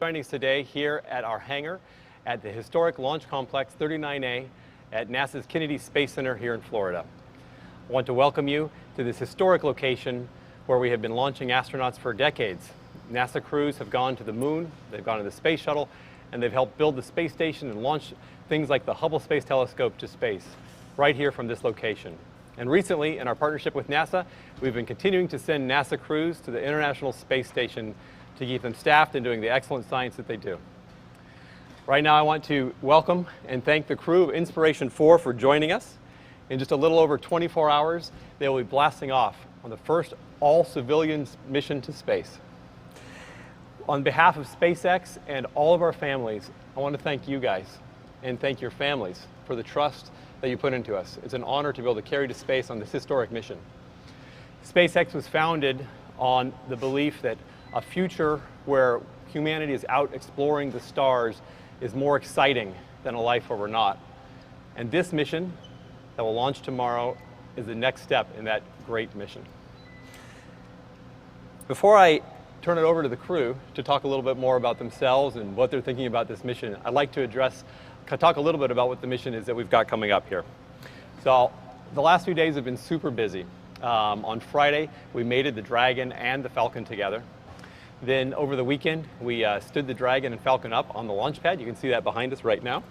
Joining us today here at our hangar at the historic Launch Complex 39A at NASA's Kennedy Space Center here in Florida. I want to welcome you to this historic location where we have been launching astronauts for decades. NASA crews have gone to the moon, they've gone to the space shuttle, and they've helped build the space station and launch things like the Hubble Space Telescope to space, right here from this location. And recently, in our partnership with NASA, we've been continuing to send NASA crews to the International Space Station to keep them staffed and doing the excellent science that they do. Right now I want to welcome and thank the crew of Inspiration4 for joining us. In just a little over 24 hours, they will be blasting off on the first all-civilian mission to space. On behalf of SpaceX and all of our families, I want to thank you guys and thank your families for the trust that you put into us. It's an honor to be able to carry to space on this historic mission. SpaceX was founded on the belief that a future where humanity is out exploring the stars is more exciting than a life where we're not. And this mission that will launch tomorrow is the next step in that great mission. Before I turn it over to the crew to talk a little bit more about themselves and what they're thinking about this mission, I'd like to talk a little bit about what the mission is that we've got coming up here. So the last few days have been super busy. On Friday, we mated the Dragon and the Falcon together. Then over the weekend, we stood the Dragon and Falcon up on the launch pad. You can see that behind us right now.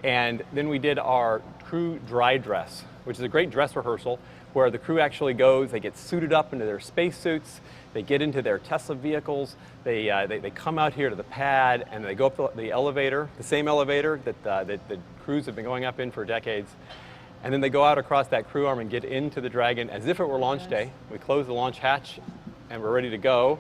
And then we did our crew dry dress, which is a great dress rehearsal where the crew actually goes, they get suited up into their spacesuits, they get into their Tesla vehicles, they come out here to the pad and they go up the elevator, the same elevator that the crews have been going up in for decades. And then they go out across that crew arm and get into the Dragon as if it were launch day. We close the launch hatch and we're ready to go.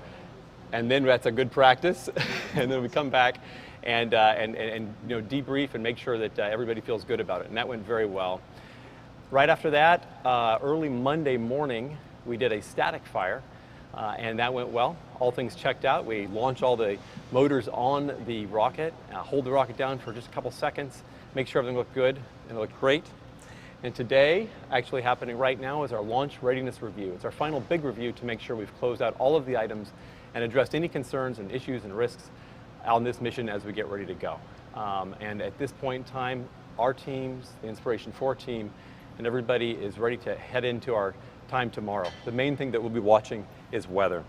And then that's a good practice. And then we come back and debrief and make sure that everybody feels good about it. And that went very well. Right after that, early Monday morning, we did a static fire. And that went well. All things checked out. We launch all the motors on the rocket, hold the rocket down for just a couple seconds, make sure everything looked good, and it looked great. And today, actually happening right now, is our launch readiness review. It's our final big review to make sure we've closed out all of the items and addressed any concerns and issues and risks on this mission as we get ready to go. And at this point in time, our teams, the Inspiration4 team, and everybody is ready to head into our time tomorrow. The main thing that we'll be watching is weather.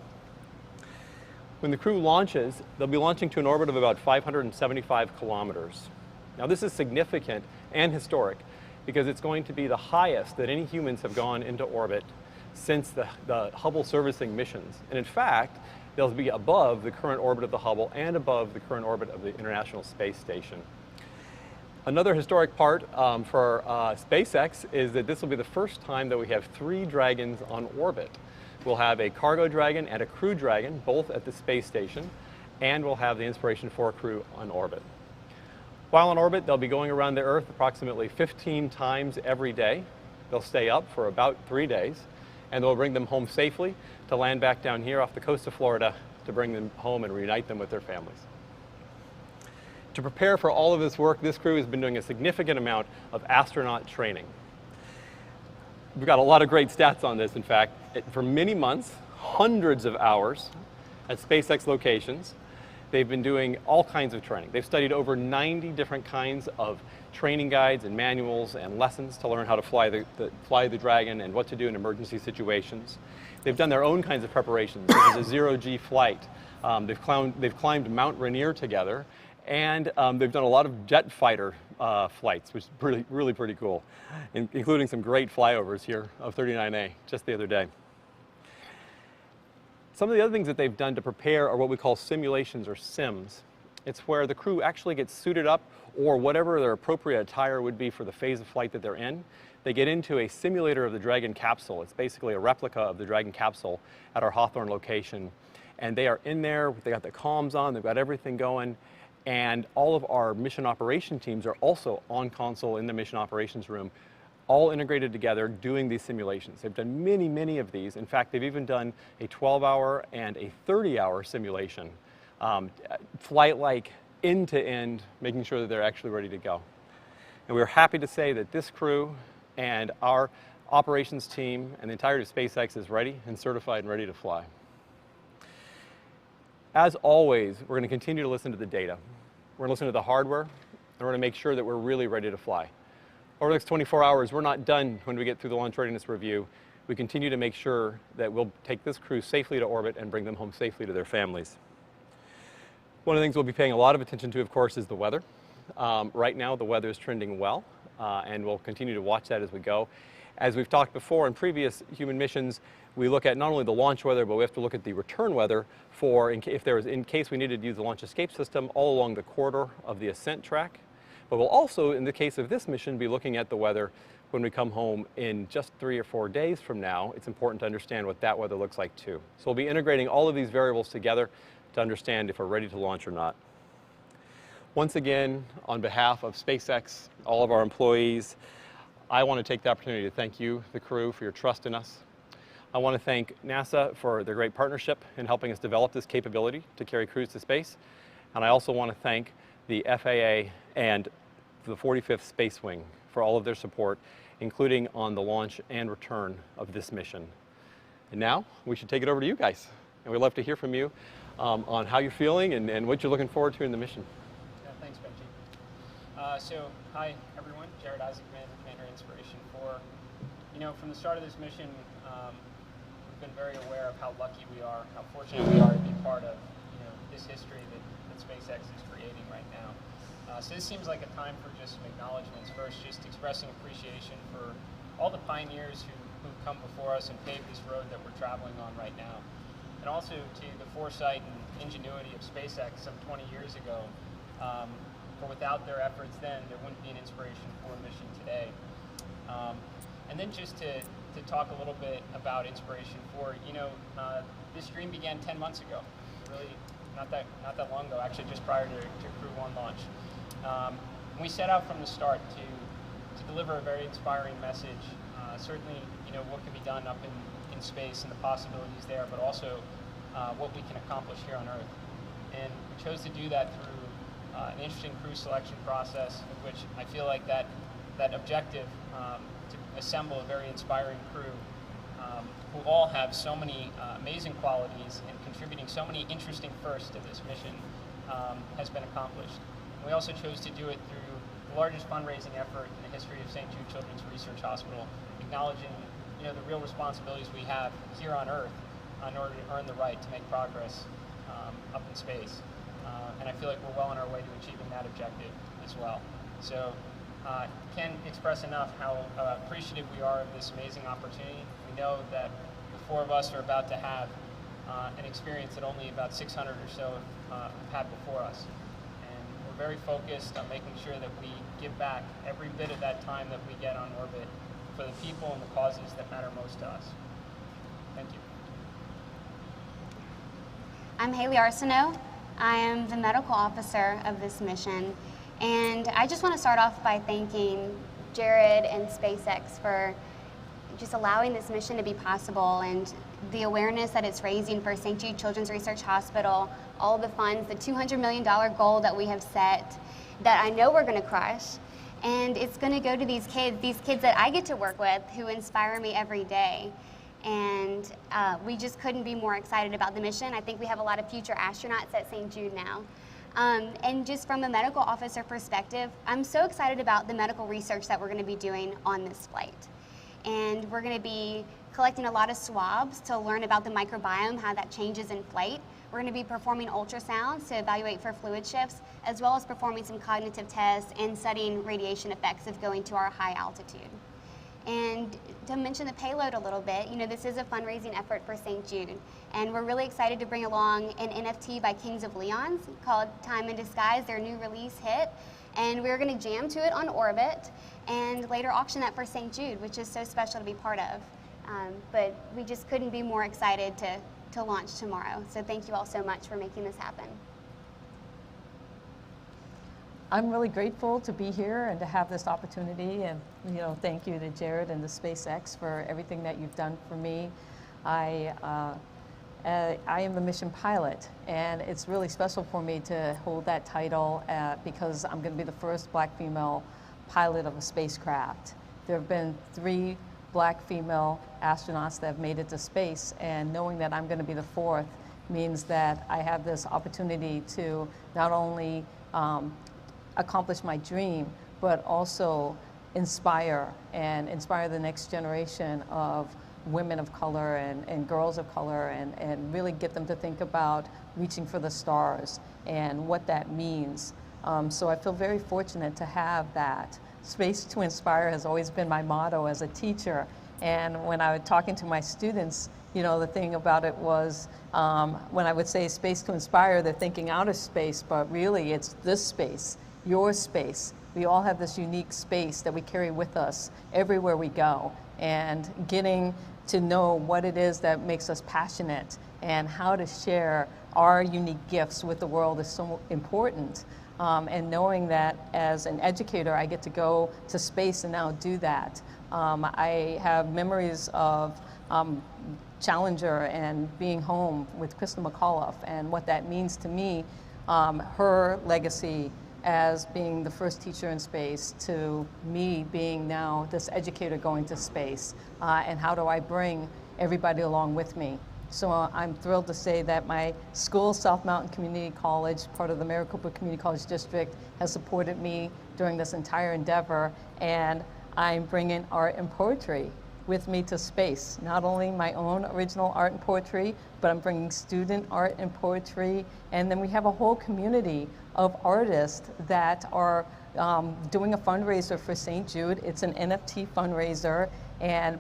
When the crew launches, they'll be launching to an orbit of about 575 kilometers. Now this is significant and historic because it's going to be the highest that any humans have gone into orbit since the Hubble servicing missions. And in fact, they'll be above the current orbit of the Hubble and above the current orbit of the International Space Station. Another historic part for SpaceX is that this will be the first time that we have 3 Dragons on orbit. We'll have a cargo Dragon and a crew Dragon, both at the space station, and we'll have the Inspiration4 crew on orbit. While on orbit, they'll be going around the Earth approximately 15 times every day. They'll stay up for about 3 days, and they'll bring them home safely to land back down here off the coast of Florida to bring them home and reunite them with their families. To prepare for all of this work, this crew has been doing a significant amount of astronaut training. We've got a lot of great stats on this, in fact. For many months, hundreds of hours at SpaceX locations, they've been doing all kinds of training. They've studied over 90 different kinds of training guides and manuals and lessons to learn how to fly the Dragon and what to do in emergency situations. They've done their own kinds of preparations. This is a zero-G flight. They've climbed Mount Rainier together, and they've done a lot of jet fighter flights, which is really pretty cool, including some great flyovers here of 39A just the other day. Some of the other things that they've done to prepare are what we call simulations or sims. It's where the crew actually gets suited up, or whatever their appropriate attire would be for the phase of flight that they're in. They get into a simulator of the Dragon capsule. It's basically a replica of the Dragon capsule at our Hawthorne location. And they are in there, they got the comms on, they've got everything going. And all of our mission operation teams are also on console in the mission operations room, all integrated together doing these simulations. They've done many of these. In fact, they've even done a 12-hour and a 30-hour simulation, flight-like end to end, making sure that they're actually ready to go. And we're happy to say that this crew and our operations team and the entirety of SpaceX is ready and certified and ready to fly. As always, we're going to continue to listen to the data. We're going to listen to the hardware, and we're going to make sure that we're really ready to fly. Over the next 24 hours, we're not done when we get through the launch readiness review. We continue to make sure that we'll take this crew safely to orbit and bring them home safely to their families. One of the things we'll be paying a lot of attention to, of course, is the weather. Right now, the weather is trending well, and we'll continue to watch that as we go. As we've talked before in previous human missions, we look at not only the launch weather, but we have to look at the return weather for in case we needed to use the launch escape system all along the corridor of the ascent track. But we'll also, in the case of this mission, be looking at the weather when we come home in just 3 or 4 days from now. It's important to understand what that weather looks like too. So we'll be integrating all of these variables together to understand if we're ready to launch or not. Once again, on behalf of SpaceX, all of our employees, I want to take the opportunity to thank you, the crew, for your trust in us. I want to thank NASA for their great partnership in helping us develop this capability to carry crews to space. And I also want to thank the FAA and the 45th Space Wing for all of their support, including on the launch and return of this mission. And now, we should take it over to you guys. And we'd love to hear from you on how you're feeling and what you're looking forward to in the mission. Yeah, thanks, Benji. Hi, everyone. Jared Isaacman, Commander Inspiration4. You know, from the start of this mission, we've been very aware of how lucky we are, how fortunate we are to be part of, this history that SpaceX is creating right now. So this seems like a time for just some acknowledgments. First, just expressing appreciation for all the pioneers who've come before us and paved this road that we're traveling on right now. And also to the foresight and ingenuity of SpaceX some 20 years ago. For without their efforts then, there wouldn't be an Inspiration4 mission today. And then just to talk a little bit about Inspiration4, this dream began 10 months ago. Really, not that long ago, actually just prior to Crew 1 launch. We set out from the start to deliver a very inspiring message. Certainly, what can be done up in space and the possibilities there, but also what we can accomplish here on Earth. And we chose to do that through an interesting crew selection process, in which I feel like that objective to assemble a very inspiring crew who all have so many amazing qualities and contributing so many interesting firsts to this mission has been accomplished. And we also chose to do it through the largest fundraising effort in the history of St. Jude Children's Research Hospital, acknowledging the real responsibilities we have here on Earth in order to earn the right to make progress up in space. And I feel like we're well on our way to achieving that objective as well. So can't express enough how appreciative we are of this amazing opportunity. We know that the 4 of us are about to have an experience that only about 600 or so have had before us. And we're very focused on making sure that we give back every bit of that time that we get on orbit for the people and the causes that matter most to us. Thank you. I'm Haley Arsenault. I am the medical officer of this mission, and I just want to start off by thanking Jared and SpaceX for just allowing this mission to be possible, and the awareness that it's raising for St. Jude Children's Research Hospital, all the funds, the $200 million goal that we have set that I know we're going to crush, and it's going to go to these kids that I get to work with who inspire me every day. And we just couldn't be more excited about the mission. I think we have a lot of future astronauts at St. Jude now. And just from a medical officer perspective, I'm so excited about the medical research that we're going to be doing on this flight. And we're going to be collecting a lot of swabs to learn about the microbiome, how that changes in flight. We're going to be performing ultrasounds to evaluate for fluid shifts, as well as performing some cognitive tests and studying radiation effects of going to our high altitude. And to mention the payload a little bit, this is a fundraising effort for St. Jude. And we're really excited to bring along an NFT by Kings of Leon's called Time in Disguise, their new release hit. And we're going to jam to it on orbit and later auction that for St. Jude, which is so special to be part of. But we just couldn't be more excited to launch tomorrow. So thank you all so much for making this happen. I'm really grateful to be here and to have this opportunity, and thank you to Jared and to SpaceX for everything that you've done for me. I am the mission pilot, and it's really special for me to hold that title because I'm going to be the first Black female pilot of a spacecraft. There have been 3 Black female astronauts that have made it to space, and knowing that I'm going to be the 4th means that I have this opportunity to not only accomplish my dream, but also inspire the next generation of women of color and girls of color, and really get them to think about reaching for the stars and what that means. So I feel very fortunate to have that. Space to Inspire has always been my motto as a teacher. And when I was talking to my students, you know, the thing about it was when I would say space to inspire, they're thinking outer space, but really it's this space, your space. We all have this unique space that we carry with us everywhere we go. And getting to know what it is that makes us passionate and how to share our unique gifts with the world is so important. And knowing that as an educator, I get to go to space and now do that. I have memories of Challenger and being home with Crystal McAuliffe and what that means to me, her legacy as being the first teacher in space to me being now this educator going to space, and how do I bring everybody along with me. So I'm thrilled to say that my school, South Mountain Community College, part of the Maricopa Community College District, has supported me during this entire endeavor, and I'm bringing art and poetry with me to space. Not only my own original art and poetry, but I'm bringing student art and poetry, and then we have a whole community of artists that are doing a fundraiser for St. Jude. It's an NFT fundraiser,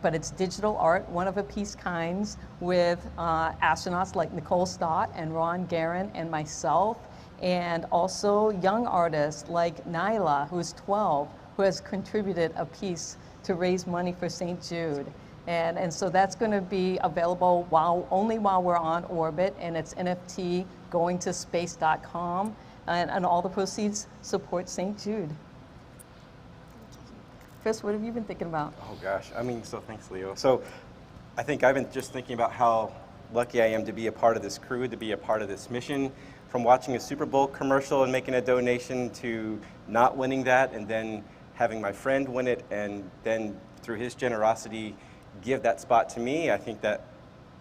but it's digital art, one-of-a-piece kinds, with astronauts like Nicole Stott and Ron Guerin and myself, and also young artists like Nyla, who's 12, who has contributed a piece to raise money for St. Jude. And so that's going to be available only while we're on orbit, and it's NFT going to space.com, and all the proceeds support St. Jude. Chris, what have you been thinking about? Oh gosh, I mean, so thanks, Leo. So I think I've been just thinking about how lucky I am to be a part of this crew, to be a part of this mission. From watching a Super Bowl commercial and making a donation to not winning that, and then having my friend win it, and then through his generosity give that spot to me. I think that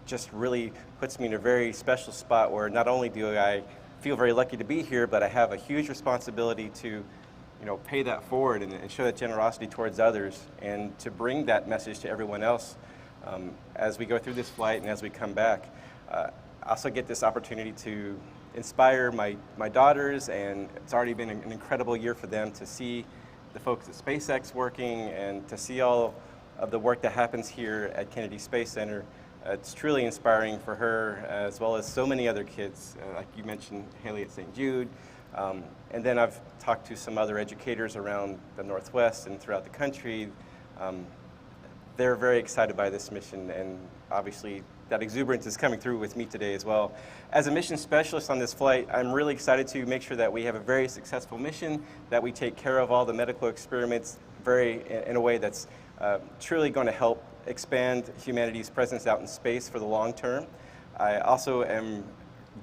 just really puts me in a very special spot where not only do I feel very lucky to be here, but I have a huge responsibility to, you know, pay that forward and show that generosity towards others, and to bring that message to everyone else as we go through this flight and as we come back. I also get this opportunity to inspire my daughters, and it's already been an incredible year for them to see the folks at SpaceX working and to see all of the work that happens here at Kennedy Space Center. It's truly inspiring for her, as well as so many other kids, like you mentioned, Haley at St. Jude. And then I've talked to some other educators around the Northwest and throughout the country. They're very excited by this mission, and obviously that exuberance is coming through with me today as well. As a mission specialist on this flight, I'm really excited to make sure that we have a very successful mission, that we take care of all the medical experiments in a way that's truly going to help expand humanity's presence out in space for the long term. I also am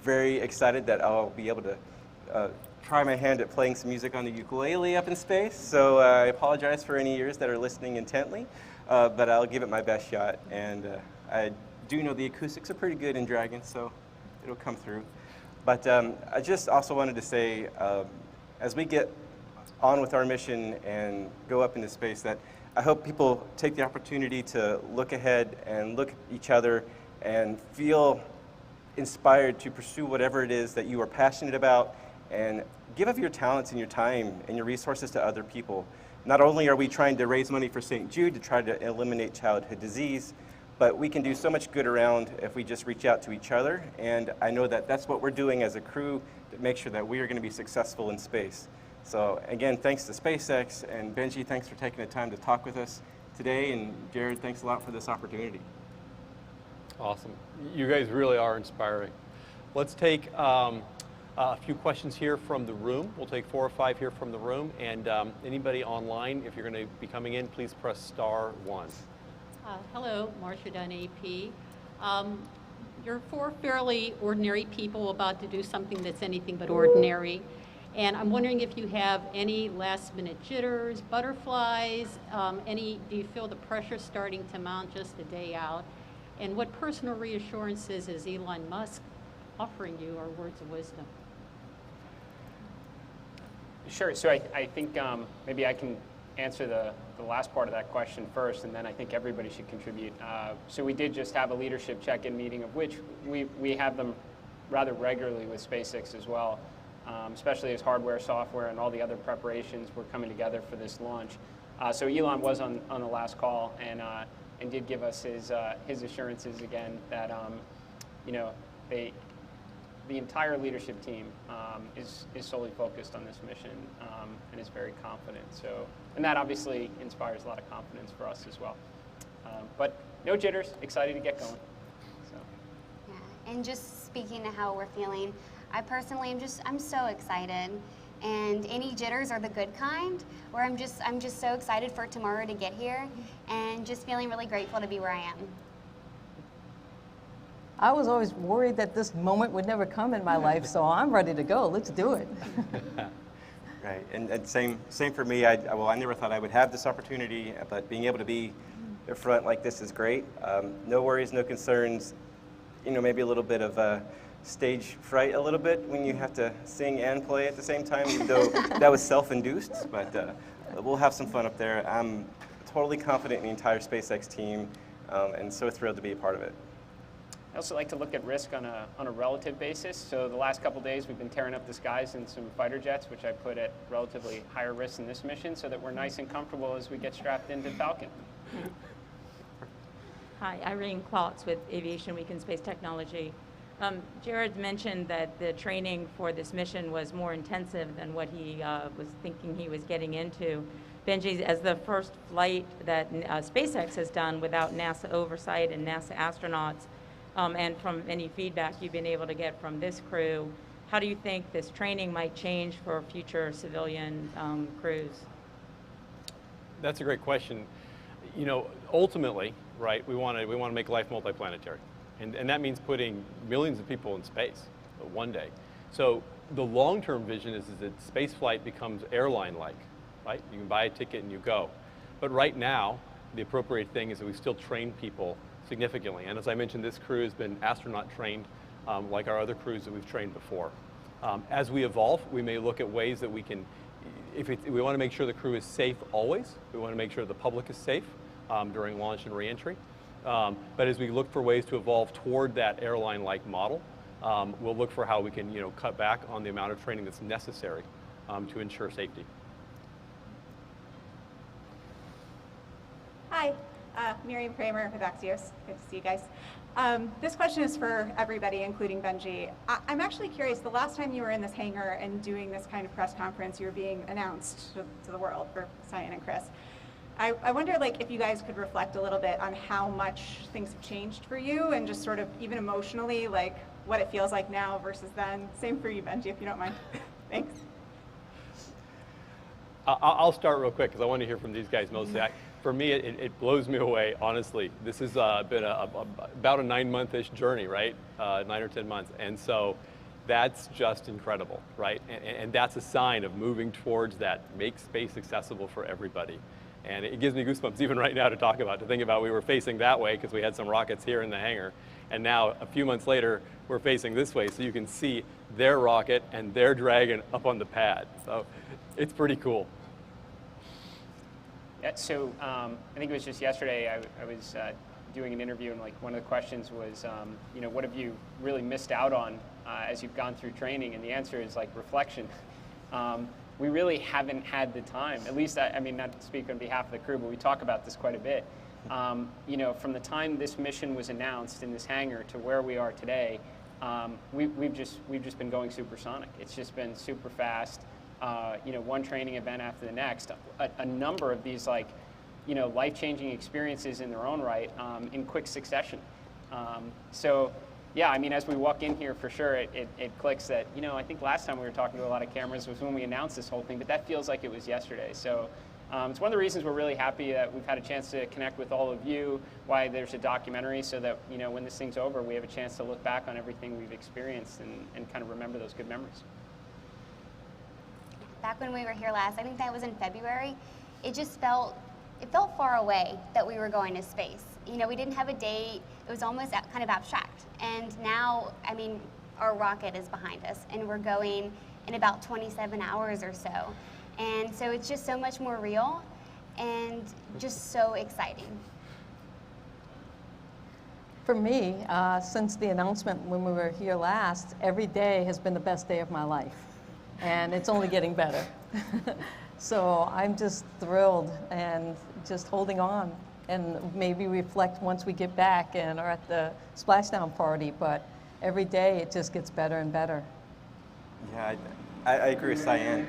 very excited that I'll be able to try my hand at playing some music on the ukulele up in space, so I apologize for any ears that are listening intently, but I'll give it my best shot, and I do know the acoustics are pretty good in Dragon, so it'll come through. But I just also wanted to say, as we get on with our mission and go up into space, that I hope people take the opportunity to look ahead and look at each other and feel inspired to pursue whatever it is that you are passionate about, and give of your talents and your time and your resources to other people. Not only are we trying to raise money for St. Jude to try to eliminate childhood disease, but we can do so much good around if we just reach out to each other, and I know that that's what we're doing as a crew to make sure that we are going to be successful in space. So again, thanks to SpaceX, and Benji, thanks for taking the time to talk with us today, and Jared, thanks a lot for this opportunity. Awesome. You guys really are inspiring. Let's take a few questions here from the room. We'll take 4 or 5 here from the room, and anybody online, if you're going to be coming in, please press *1. Hello, Marcia Dunn, AP. You're 4 fairly ordinary people about to do something that's anything but ordinary. And I'm wondering if you have any last-minute jitters, butterflies, do you feel the pressure starting to mount just a day out? And what personal reassurances is Elon Musk offering you our words of wisdom. Sure. So I think maybe I can answer the last part of that question first, and then I think everybody should contribute. So we did just have a leadership check-in meeting, of which we have them rather regularly with SpaceX as well, especially as hardware, software, and all the other preparations were coming together for this launch. So Elon was on the last call and did give us his assurances again that you know, the entire leadership team is solely focused on this mission and is very confident. So, and that obviously inspires a lot of confidence for us as well. But no jitters, excited to get going. So. Yeah, and just speaking to how we're feeling, I personally I'm so excited. And any jitters are the good kind, where I'm just so excited for tomorrow to get here, and just feeling really grateful to be where I am. I was always worried that this moment would never come in my life, so I'm ready to go. Let's do it. Right, and same for me. I never thought I would have this opportunity, but being able to be in front like this is great. No worries, no concerns. You know, maybe a little bit of stage fright a little bit when you have to sing and play at the same time, even though that was self-induced, but we'll have some fun up there. I'm totally confident in the entire SpaceX team, and so thrilled to be a part of it. I also like to look at risk on a relative basis. So the last couple days we've been tearing up the skies in some fighter jets, which I put at relatively higher risk in this mission, so that we're nice and comfortable as we get strapped into Falcon. Hi, Irene Klotz with Aviation Week in Space Technology. Jared mentioned that the training for this mission was more intensive than what he was thinking he was getting into. Benji, as the first flight that SpaceX has done without NASA oversight and NASA astronauts, and from any feedback you've been able to get from this crew, how do you think this training might change for future civilian crews? That's a great question. You know, ultimately, right, we want to make life multiplanetary. And that means putting millions of people in space one day. So the long-term vision is that space flight becomes airline-like, right? You can buy a ticket and you go. But right now, the appropriate thing is that we still train people significantly. And as I mentioned, this crew has been astronaut trained like our other crews that we've trained before. As we evolve, we may look at ways that we can, we want to make sure the crew is safe always. We want to make sure the public is safe during launch and reentry. But as we look for ways to evolve toward that airline-like model, we'll look for how we can, cut back on the amount of training that's necessary to ensure safety. Hi, Miriam Kramer with Axios. Good to see you guys. This question is for everybody, including Benji. I'm actually curious, the last time you were in this hangar and doing this kind of press conference, you were being announced to the world for Cyan and Chris. I wonder, if you guys could reflect a little bit on how much things have changed for you, and just sort of even emotionally, what it feels like now versus then. Same for you, Benji, if you don't mind. Thanks. I'll start real quick because I want to hear from these guys mostly. For me, it blows me away, honestly. This has been about a 9-month-ish journey, right? 9 or 10 months. And so that's just incredible, right? And that's a sign of moving towards that, make space accessible for everybody. And it gives me goosebumps even right now to think about we were facing that way because we had some rockets here in the hangar. And now, a few months later, we're facing this way so you can see their rocket and their Dragon up on the pad. So it's pretty cool. Yeah, so I think it was just yesterday I was doing an interview, and one of the questions was, what have you really missed out on as you've gone through training? And the answer is reflection. We really haven't had the time, at least, I mean, not to speak on behalf of the crew, but we talk about this quite a bit. From the time this mission was announced in this hangar to where we are today, we've just been going supersonic. It's just been super fast. One training event after the next, a number of these life-changing experiences in their own right in quick succession. So yeah, I mean, as we walk in here, for sure, it clicks that, I think last time we were talking to a lot of cameras was when we announced this whole thing, but that feels like it was yesterday. So it's one of the reasons we're really happy that we've had a chance to connect with all of you, why there's a documentary, so that, when this thing's over, we have a chance to look back on everything we've experienced and kind of remember those good memories. Back when we were here last, I think that was in February, it felt far away that we were going to space. We didn't have a date. It was almost kind of abstract. And now, I mean, our rocket is behind us, and we're going in about 27 hours or so. And so it's just so much more real and just so exciting. For me, since the announcement when we were here last, every day has been the best day of my life. And it's only getting better. So I'm just thrilled and just holding on, and maybe reflect once we get back and are at the splashdown party, but every day it just gets better and better. Yeah, I agree with Cyan.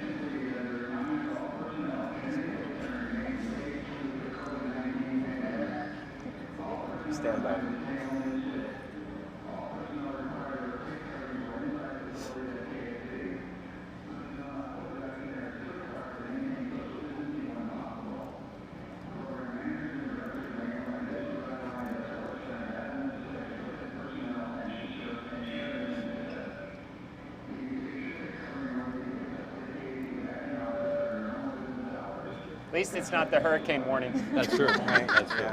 Stand by. At least it's not the hurricane warning. That's true. That's true.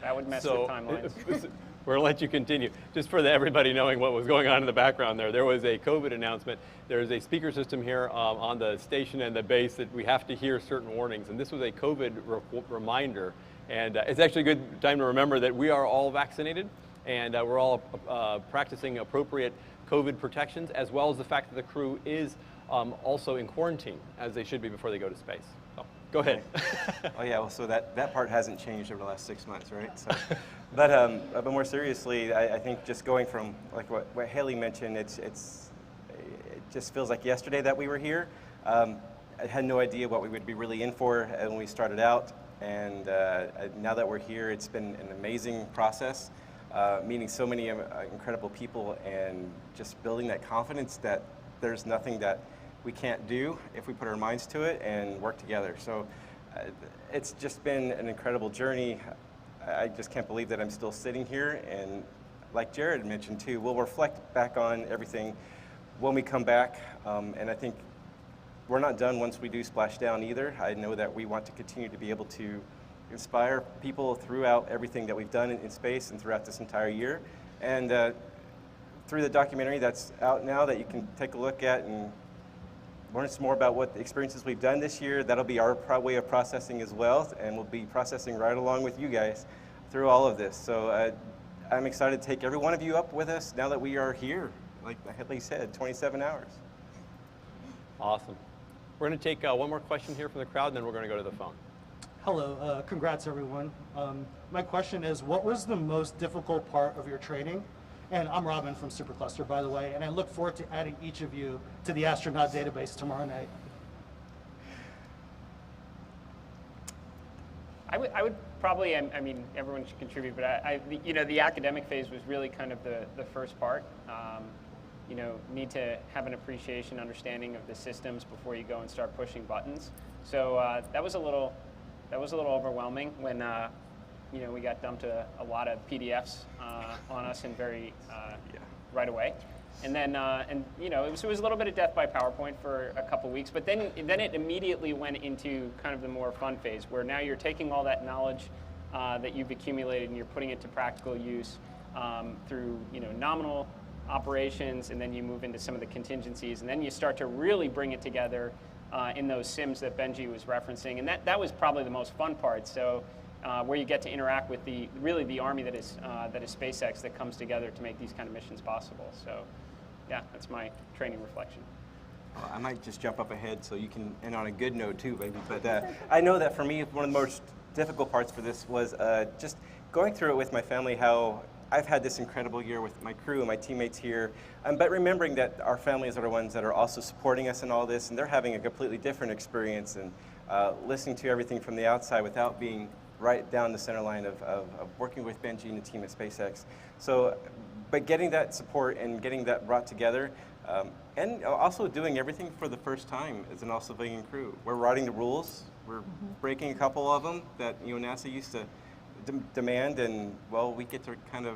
That would mess So with timelines. we're going to let you continue. Just for everybody knowing what was going on in the background there was a COVID announcement. There's a speaker system here on the station and the base that we have to hear certain warnings. And this was a COVID reminder. And it's actually a good time to remember that we are all vaccinated, and we're all practicing appropriate COVID protections, as well as the fact that the crew is also in quarantine, as they should be before they go to space. So, go ahead. Oh yeah, well, so that part hasn't changed over the last 6 months, right? So, but more seriously, I think just going from like what Haley mentioned, it just feels like yesterday that we were here. I had no idea what we would be really in for when we started out, and now that we're here, it's been an amazing process, meeting so many incredible people, and just building that confidence that there's nothing that we can't do if we put our minds to it and work together. So it's just been an incredible journey. I just can't believe that I'm still sitting here, and like Jared mentioned too, we'll reflect back on everything when we come back, and I think we're not done once we do splashdown either. I know that we want to continue to be able to inspire people throughout everything that we've done in space and throughout this entire year, and through the documentary that's out now that you can take a look at and learn some more about what the experiences we've done this year. That'll be our way of processing as well, and we'll be processing right along with you guys through all of this. So I'm excited to take every one of you up with us now that we are here, like Haley said, 27 hours. Awesome. We're going to take one more question here from the crowd, and then we're going to go to the phone. Hello, congrats everyone. My question is, what was the most difficult part of your training? And I'm Robin from Supercluster, by the way, and I look forward to adding each of you to the astronaut database tomorrow night. I would probably, I mean, everyone should contribute, but the academic phase was really kind of the first part. Need to have an appreciation, understanding of the systems before you go and start pushing buttons. So that was a little overwhelming when we got dumped a lot of PDFs on us and right away. And then it was a little bit of death by PowerPoint for a couple weeks, but then it immediately went into kind of the more fun phase, where now you're taking all that knowledge that you've accumulated and you're putting it to practical use through nominal operations, and then you move into some of the contingencies, and then you start to really bring it together in those sims that Benji was referencing, and that was probably the most fun part. So where you get to interact with the army that is SpaceX, that comes together to make these kind of missions possible. So yeah, that's my training reflection. Well, I might just jump up ahead so you can end on a good note too, baby. But I know that for me, one of the most difficult parts for this was just going through it with my family, how I've had this incredible year with my crew and my teammates here, but remembering that our families are the ones that are also supporting us in all this, and they're having a completely different experience, and listening to everything from the outside without being right down the center line of working with Benji and the team at SpaceX. So, but getting that support and getting that brought together, and also doing everything for the first time as an all-civilian crew. We're writing the rules, we're breaking a couple of them that NASA used to demand, and well, we get to kind of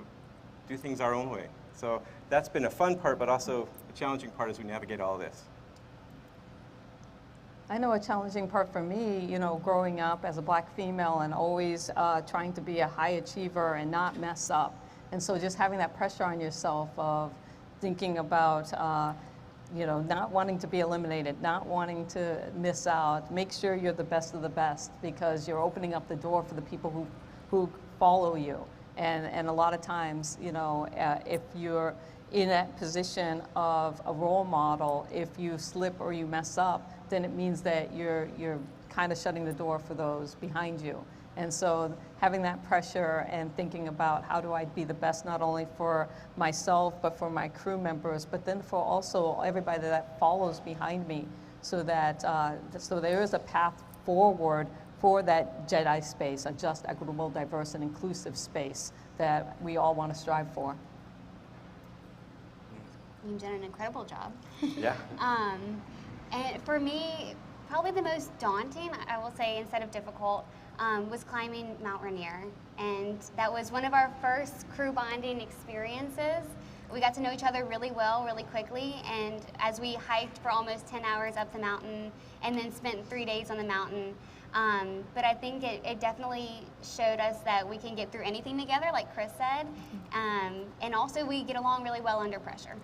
do things our own way. So that's been a fun part, but also a challenging part as we navigate all of this. I know a challenging part for me, growing up as a black female and always trying to be a high achiever and not mess up. And so just having that pressure on yourself of, thinking about not wanting to be eliminated, not wanting to miss out. Make sure you're the best of the best, because you're opening up the door for the people who follow you. And a lot of times, if you're in that position of a role model, if you slip or you mess up, then it means that you're kind of shutting the door for those behind you. And so having that pressure and thinking about how do I be the best, not only for myself, but for my crew members, but then for also everybody that follows behind me, so that so there is a path forward for that JEDI space, a just, equitable, diverse, and inclusive space that we all want to strive for. You've done an incredible job. Yeah. And for me, probably the most daunting, I will say, instead of difficult, was climbing Mount Rainier. And that was one of our first crew bonding experiences. We got to know each other really well, really quickly, and as we hiked for almost 10 hours up the mountain and then spent 3 days on the mountain, but I think it definitely showed us that we can get through anything together, like Chris said, and also we get along really well under pressure.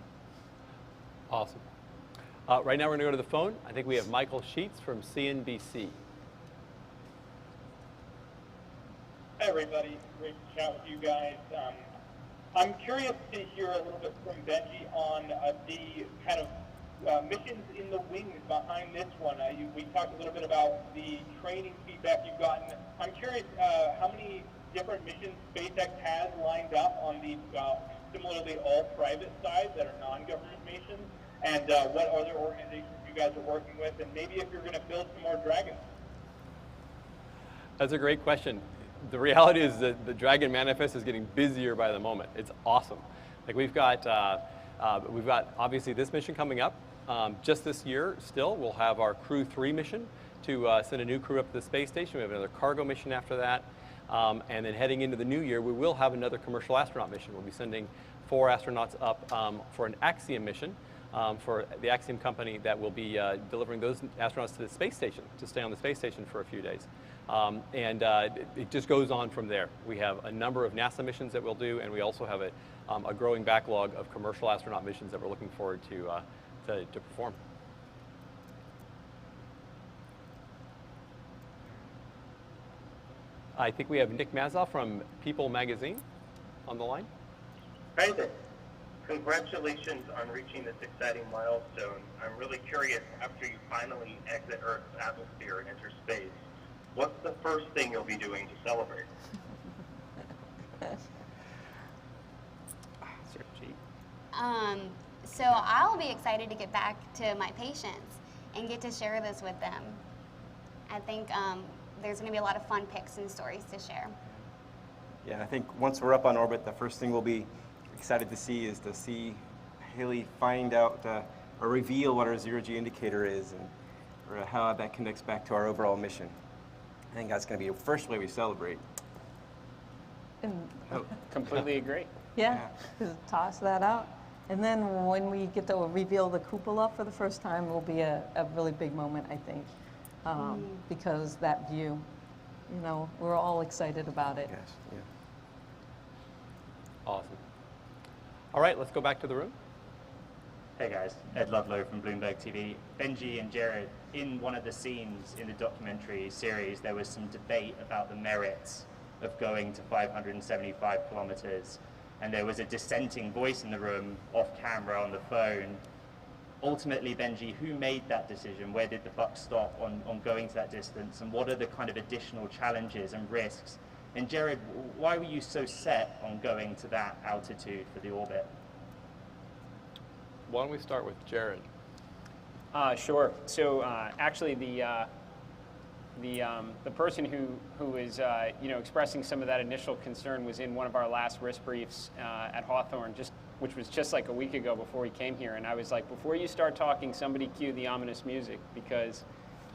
Awesome. Right now we're going to go to the phone. I think we have Michael Sheets from CNBC. Hi, everybody. Great to chat with you guys. I'm curious to hear a little bit from Benji on the kind of missions in the wings behind this one. We talked a little bit about the training feedback you've gotten. I'm curious how many different missions SpaceX has lined up on the similarly all private side that are non-government missions, and what other organizations you guys are working with, and maybe if you're going to build some more Dragons. That's a great question. The reality is that the Dragon Manifest is getting busier by the moment. It's awesome. Like we've got obviously this mission coming up. Just this year, still, we'll have our Crew 3 mission to send a new crew up to the space station. We have another cargo mission after that. And then heading into the new year, we will have another commercial astronaut mission. We'll be sending 4 astronauts up for an Axiom mission for the Axiom company that will be delivering those astronauts to the space station, to stay on the space station for a few days. It just goes on from there. We have a number of NASA missions that we'll do, and we also have a growing backlog of commercial astronaut missions that we're looking forward to perform. I think we have Nick Mazoff from People magazine on the line. Hi there. Congratulations on reaching this exciting milestone. I'm really curious, after you finally exit Earth's atmosphere and enter space, what's the first thing you'll be doing to celebrate? So I'll be excited to get back to my patients and get to share this with them. I think there's going to be a lot of fun pics and stories to share. Yeah, I think once we're up on orbit, the first thing we'll be excited to see is to see Haley find out or reveal what our zero-G indicator is and or how that connects back to our overall mission. I think that's going to be the first way we celebrate. Completely agree. Yeah, just toss that out. And then when we get to reveal the cupola for the first time, will be a really big moment, I think, because that view, we're all excited about it. Yes, yeah. Awesome. All right, let's go back to the room. Hey guys, Ed Ludlow from Bloomberg TV. Benji and Jared, in one of the scenes in the documentary series, there was some debate about the merits of going to 575 kilometers. And there was a dissenting voice in the room, off camera, on the phone. Ultimately, Benji, who made that decision? Where did the buck stop on going to that distance? And what are the kind of additional challenges and risks? And Jared, why were you so set on going to that altitude for the orbit? Why don't we start with Jared? Sure. So actually, the person who is expressing some of that initial concern was in one of our last risk briefs at Hawthorne, which was just like a week ago before we came here. And I was like, before you start talking, somebody cue the ominous music, because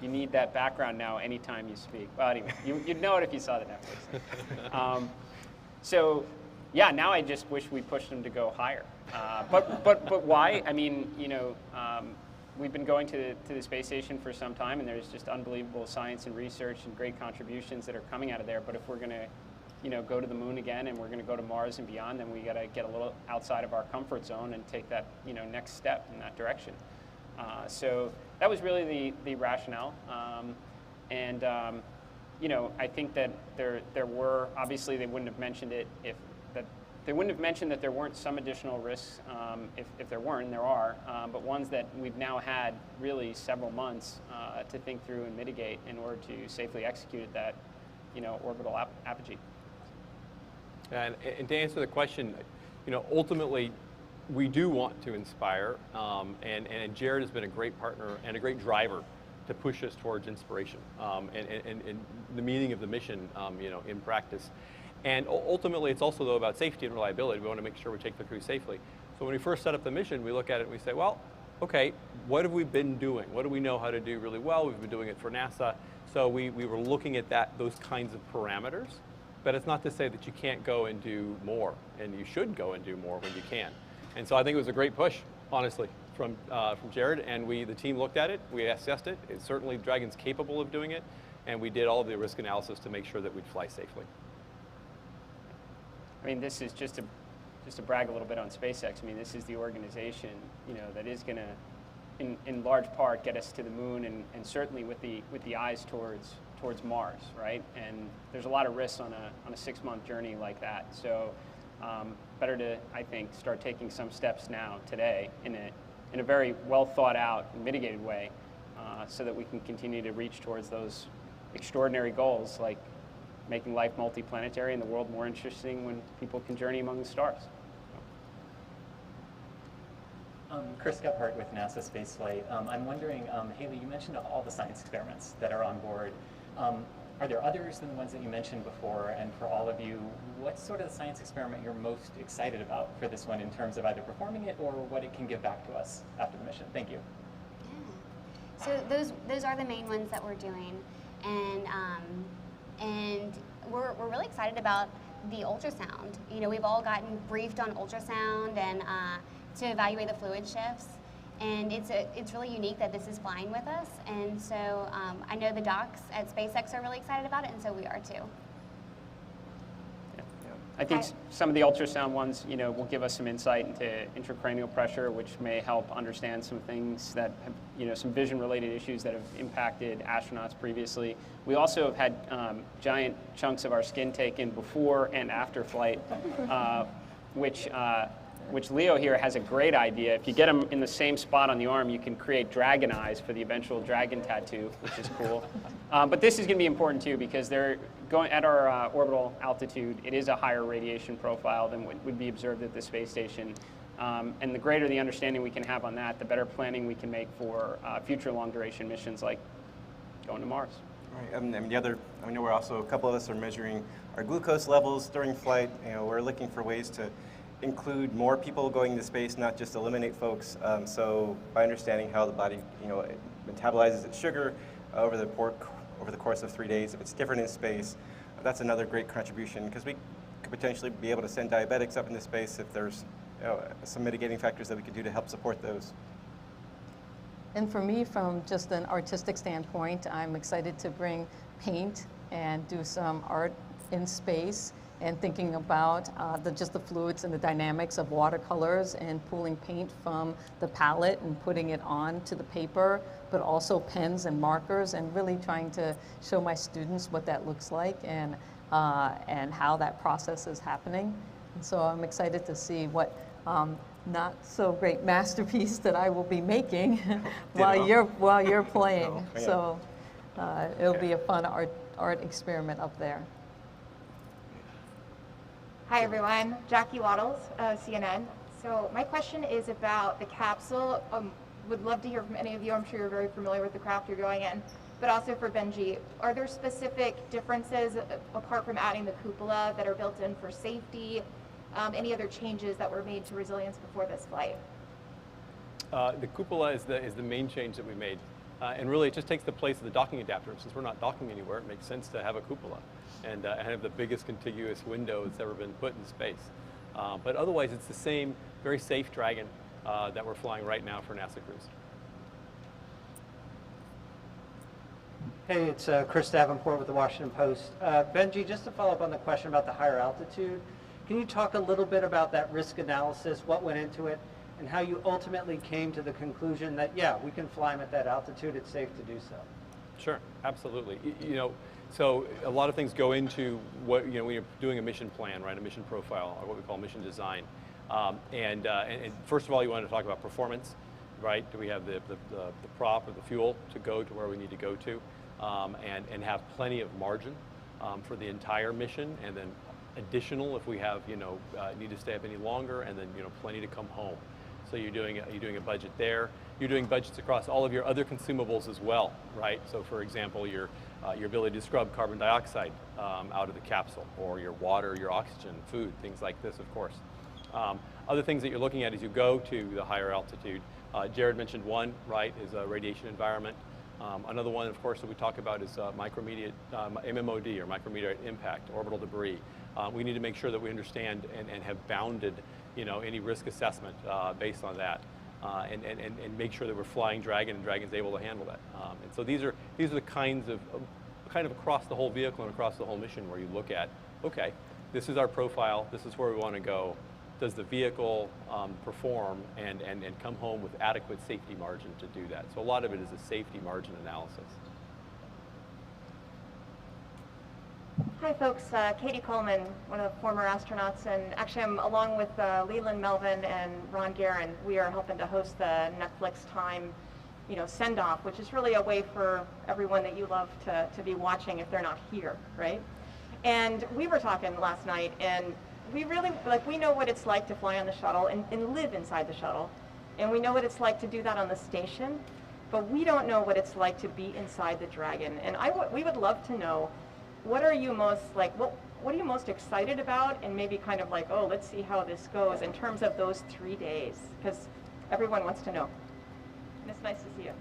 you need that background now anytime you speak. Well, anyway, you'd know it if you saw the Netflix. So yeah, now I just wish we pushed them to go higher. But why? I mean, we've been going to the space station for some time, and there's just unbelievable science and research and great contributions that are coming out of there. But if we're going to go to the moon again, and we're going to go to Mars and beyond, then we got to get a little outside of our comfort zone and take that next step in that direction. So that was really the rationale, and I think that there were, obviously they wouldn't have mentioned it they wouldn't have mentioned that there weren't some additional risks if there weren't, and there are, but ones that we've now had really several months to think through and mitigate in order to safely execute at that orbital apogee. And to answer the question, ultimately, we do want to inspire, and Jared has been a great partner and a great driver to push us towards inspiration and the meaning of the mission, in practice. And ultimately, it's also, though, about safety and reliability. We want to make sure we take the crew safely. So when we first set up the mission, we look at it and we say, well, okay, what have we been doing? What do we know how to do really well? We've been doing it for NASA. So we were looking at those kinds of parameters. But it's not to say that you can't go and do more, and you should go and do more when you can. And so I think it was a great push, honestly, from Jared, and the team looked at it, we assessed it. Certainly Dragon's capable of doing it, and we did all of the risk analysis to make sure that we'd fly safely. I mean, this is just to brag a little bit on SpaceX. I mean, this is the organization, that is going to, in large part, get us to the moon, and certainly with the eyes towards Mars, right? And there's a lot of risks on a 6-month journey like that. So better to, I think, start taking some steps now, today, in a very well thought out and mitigated way, so that we can continue to reach towards those extraordinary goals, like making life multiplanetary and the world more interesting when people can journey among the stars. Chris Gephardt with NASA Spaceflight. I'm wondering, Haley, you mentioned all the science experiments that are on board. Are there others than the ones that you mentioned before? And for all of you, what's sort of the science experiment you're most excited about for this one in terms of either performing it or what it can give back to us after the mission? Thank you. Yeah. So those are the main ones that we're doing, and we're really excited about the ultrasound. We've all gotten briefed on ultrasound and to evaluate the fluid shifts. And it's really unique that this is flying with us. And so I know the docs at SpaceX are really excited about it, and so we are too. I think some of the ultrasound ones, will give us some insight into intracranial pressure, which may help understand some things that have, some vision-related issues that have impacted astronauts previously. We also have had giant chunks of our skin taken before and after flight, which Leo here has a great idea. If you get them in the same spot on the arm, you can create dragon eyes for the eventual dragon tattoo, which is cool. But this is going to be important too, because they're going at our orbital altitude. It is a higher radiation profile than what would be observed at the space station. And the greater the understanding we can have on that, the better planning we can make for future long-duration missions like going to Mars. Right, and the other, I know we're also, a couple of us are measuring our glucose levels during flight. We're looking for ways to include more people going into space, not just eliminate folks. So by understanding how the body, it metabolizes its sugar over the course of 3 days, if it's different in space, that's another great contribution, because we could potentially be able to send diabetics up into space if there's some mitigating factors that we could do to help support those. And for me, from just an artistic standpoint, I'm excited to bring paint and do some art in space, and thinking about just the fluids and the dynamics of watercolors and pulling paint from the palette and putting it on to the paper, but also pens and markers, and really trying to show my students what that looks like and how that process is happening. And so I'm excited to see what not so great masterpiece that I will be making while you're playing. Oh, yeah. So it'll be a fun art experiment up there. Hi everyone, Jackie Waddles, CNN. So my question is about the capsule. Would love to hear from any of you. I'm sure you're very familiar with the craft you're going in, but also for Benji. Are there specific differences apart from adding the cupola that are built in for safety? Any other changes that were made to resilience before this flight? The cupola is the main change that we made. And really, it just takes the place of the docking adapter. Since we're not docking anywhere, it makes sense to have a cupola and have the biggest contiguous window that's ever been put in space. But otherwise, it's the same very safe Dragon that we're flying right now for NASA crews. Hey, it's Chris Davenport with the Washington Post. Benji, just to follow up on the question about the higher altitude, can you talk a little bit about that risk analysis, what went into it, and how you ultimately came to the conclusion that, yeah, we can fly them at that altitude, it's safe to do so? Sure, absolutely. You know, so a lot of things go into what, you know, when you're doing a mission plan, right, a mission profile, or what we call mission design. And first of all, you want to talk about performance, right? Do we have the prop or the fuel to go to where we need to go to, and have plenty of margin for the entire mission, and then additional if we have, you know, need to stay up any longer, and then, you know, plenty to come home. So you're doing a budget there. You're doing budgets across all of your other consumables as well, right? So for example, your ability to scrub carbon dioxide out of the capsule, or your water, your oxygen, food, things like this, of course. Other things that you're looking at as you go to the higher altitude, Jared mentioned one, right, is a radiation environment. Another one, of course, that we talk about is MMOD, or micrometeorite impact, orbital debris. We need to make sure that we understand and have bounded, you know, any risk assessment based on that, and make sure that we're flying Dragon and Dragon's able to handle that. And so these are the kinds of kind of across the whole vehicle and across the whole mission where you look at, okay, this is our profile, this is where we want to go. Does the vehicle perform and come home with adequate safety margin to do that? So a lot of it is a safety margin analysis. Hi folks, Katie Coleman, one of the former astronauts, and actually I'm along with Leland Melvin and Ron Guerin. We are helping to host the Netflix Time, you know, send-off, which is really a way for everyone that you love to be watching if they're not here, right? And we were talking last night, and we really, like, we know what it's like to fly on the shuttle and live inside the shuttle, and we know what it's like to do that on the station, but we don't know what it's like to be inside the Dragon. And we would love to know, what are you most, like, what are you most excited about, and maybe kind of like, oh, let's see how this goes in terms of those 3 days, because everyone wants to know. And it's nice to see you.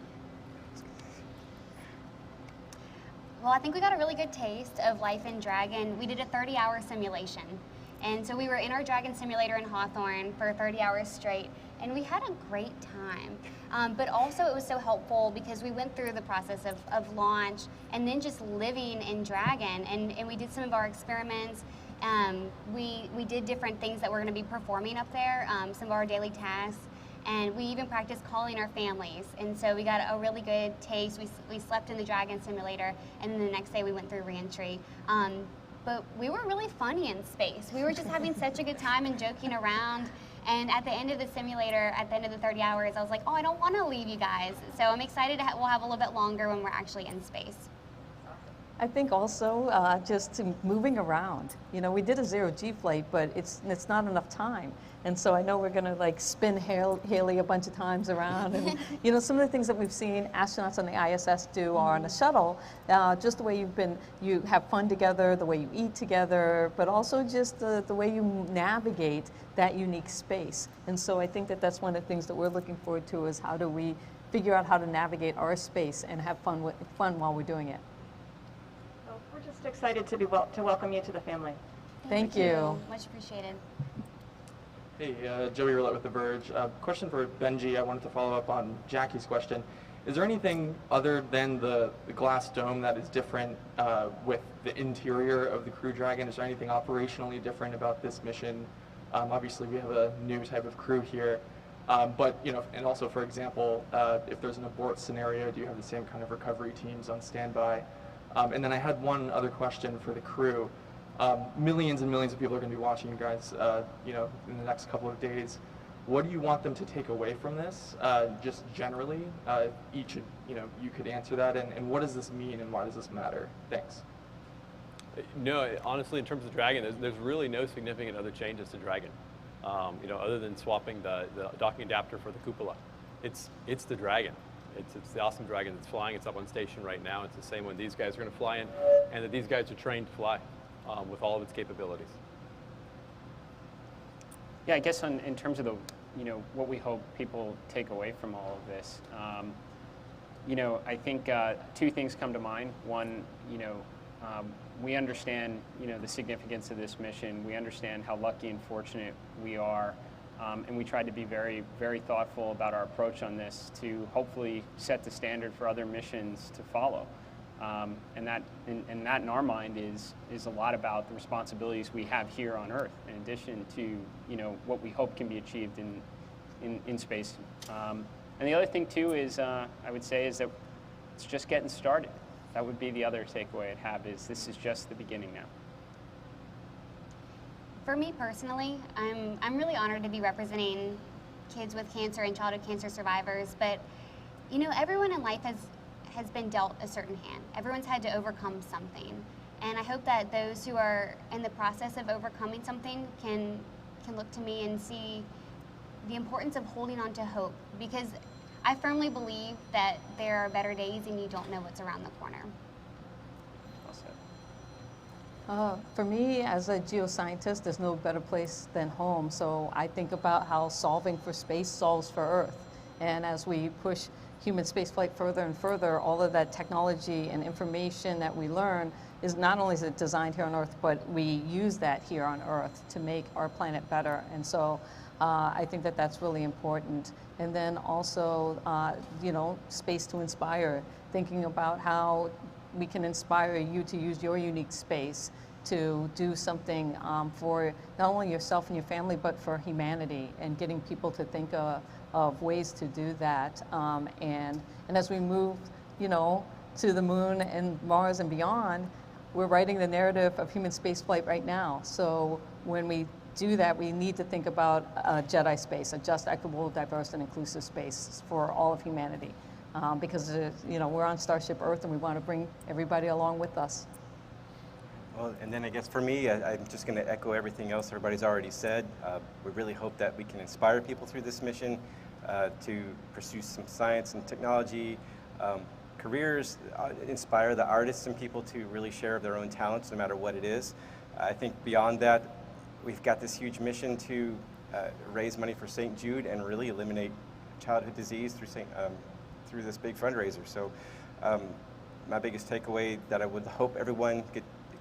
Well, I think we got a really good taste of life in Dragon. We did a 30-hour simulation. And so we were in our Dragon simulator in Hawthorne for 30 hours straight, and we had a great time. But also it was so helpful because we went through the process of launch and then just living in Dragon, and we did some of our experiments. We did different things that we're going to be performing up there, some of our daily tasks, and we even practiced calling our families. And so we got a really good taste. We slept in the Dragon simulator, and then the next day we went through reentry. But we were really funny in space. We were just having such a good time and joking around. And at the end of the simulator, at the end of the 30 hours, I was like, oh, I don't want to leave you guys. So I'm excited we'll have a little bit longer when we're actually in space. I think also just moving around. You know, we did a zero-G flight, but it's not enough time. And so I know we're going to like spin Haley a bunch of times around. And, you know, some of the things that we've seen astronauts on the ISS do or on a shuttle, just the way you have fun together, the way you eat together, but also just the way you navigate that unique space. And so I think that that's one of the things that we're looking forward to, is how do we figure out how to navigate our space and have fun while we're doing it. We're just excited to welcome you to the family. Thank you. Much appreciated. Hey, Joey Roulette with The Verge. Question for Benji. I wanted to follow up on Jackie's question. Is there anything other than the glass dome that is different with the interior of the Crew Dragon? Is there anything operationally different about this mission? Obviously, we have a new type of crew here. But, you know, and also, for example, if there's an abort scenario, do you have the same kind of recovery teams on standby? And then I had one other question for the crew. Millions and millions of people are going to be watching you guys, you know, in the next couple of days. What do you want them to take away from this, just generally? Each, you know, you could answer that. And what does this mean, and why does this matter? Thanks. No, honestly, in terms of Dragon, there's really no significant other changes to Dragon. You know, other than swapping the docking adapter for the cupola. It's the Dragon. It's the awesome Dragon that's flying. It's up on station right now. It's the same one these guys are going to fly in, and that these guys are trained to fly with all of its capabilities. Yeah, I guess in terms of the, you know, what we hope people take away from all of this, you know, I think two things come to mind. One, you know, we understand, you know, the significance of this mission. We understand how lucky and fortunate we are. And we tried to be very, very thoughtful about our approach on this to hopefully set the standard for other missions to follow. And that in our mind is a lot about the responsibilities we have here on Earth, in addition to what we hope can be achieved in space. And the other thing too is I would say is that it's just getting started. That would be the other takeaway I'd have, is this is just the beginning now. For me personally, I'm really honored to be representing kids with cancer and childhood cancer survivors, but everyone in life has been dealt a certain hand. Everyone's had to overcome something. And I hope that those who are in the process of overcoming something can look to me and see the importance of holding on to hope, because I firmly believe that there are better days and you don't know what's around the corner. For me, as a geoscientist, there's no better place than home. So I think about how solving for space solves for Earth. And as we push human spaceflight further and further, all of that technology and information that we learn is not only is it designed here on Earth, but we use that here on Earth to make our planet better. And so I think that that's really important. And then also, space to inspire, thinking about how we can inspire you to use your unique space to do something for not only yourself and your family, but for humanity, and getting people to think of ways to do that. And as we move, to the moon and Mars and beyond, we're writing the narrative of human spaceflight right now. So when we do that, we need to think about a Jedi space, a just, equitable, diverse, and inclusive space for all of humanity. Because we're on Starship Earth and we want to bring everybody along with us. Well, and then I guess for me, I'm just going to echo everything else everybody's already said. We really hope that we can inspire people through this mission to pursue some science and technology careers, inspire the artists and people to really share their own talents, no matter what it is. I think beyond that, we've got this huge mission to raise money for St. Jude and really eliminate childhood disease through this big fundraiser. So my biggest takeaway that I would hope everyone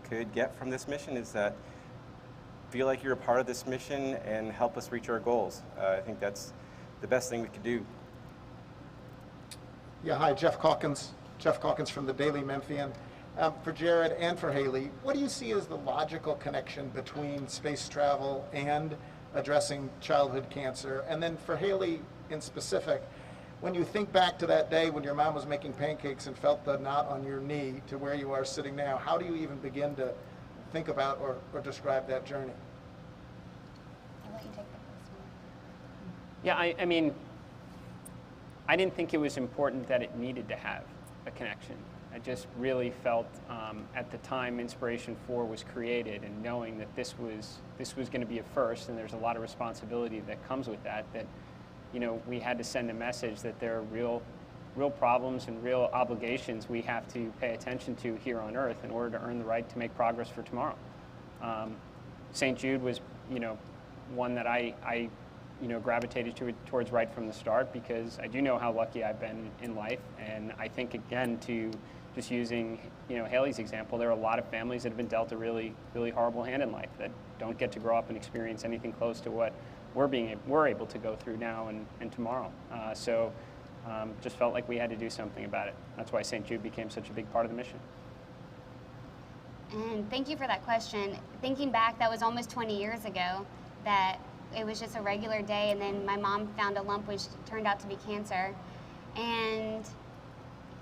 could get from this mission is that feel like you're a part of this mission and help us reach our goals. I think that's the best thing we could do. Yeah, hi, Jeff Calkins from the Daily Memphian. For Jared and for Haley, what do you see as the logical connection between space travel and addressing childhood cancer? And then for Haley in specific, when you think back to that day when your mom was making pancakes and felt the knot on your knee to where you are sitting now, how do you even begin to think about or describe that journey? I'll let you take the first one. Yeah, I mean, I didn't think it was important that it needed to have a connection. I just really felt at the time Inspiration4 was created, and knowing that this was going to be a first, and there's a lot of responsibility that comes with that, we had to send a message that there are real problems and real obligations we have to pay attention to here on Earth in order to earn the right to make progress for tomorrow. St. Jude was, one that I gravitated towards right from the start, because I do know how lucky I've been in life, and I think, again, to just using Haley's example, there are a lot of families that have been dealt a really, really horrible hand in life that don't get to grow up and experience anything close to what we're able to go through now and tomorrow. So just felt like we had to do something about it. That's why St. Jude became such a big part of the mission. And thank you for that question. Thinking back, that was almost 20 years ago that it was just a regular day, and then my mom found a lump which turned out to be cancer. And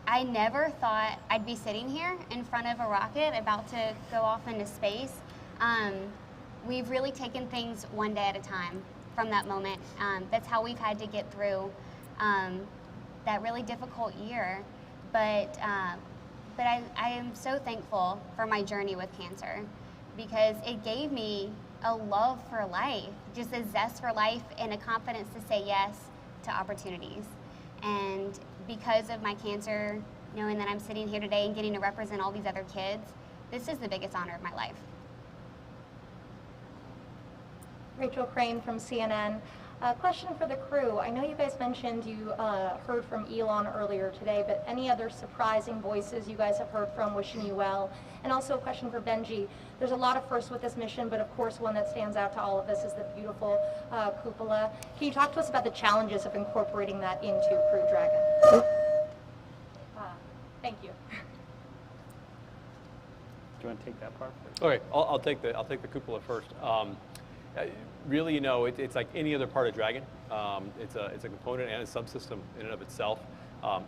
I never thought I'd be sitting here in front of a rocket about to go off into space. We've really taken things one day at a time from that moment. That's how we've had to get through that really difficult year. But I am so thankful for my journey with cancer, because it gave me a love for life, just a zest for life and a confidence to say yes to opportunities. And because of my cancer, knowing that I'm sitting here today and getting to represent all these other kids, this is the biggest honor of my life. Rachel Crane from CNN. Question for the crew. I know you guys mentioned you heard from Elon earlier today, but any other surprising voices you guys have heard from wishing you well? And also a question for Benji. There's a lot of firsts with this mission, but of course one that stands out to all of us is the beautiful cupola. Can you talk to us about the challenges of incorporating that into Crew Dragon? Thank you. you want to take that part? Okay, I'll take the cupola first. Really, it's like any other part of Dragon. It's a component and a subsystem in and of itself,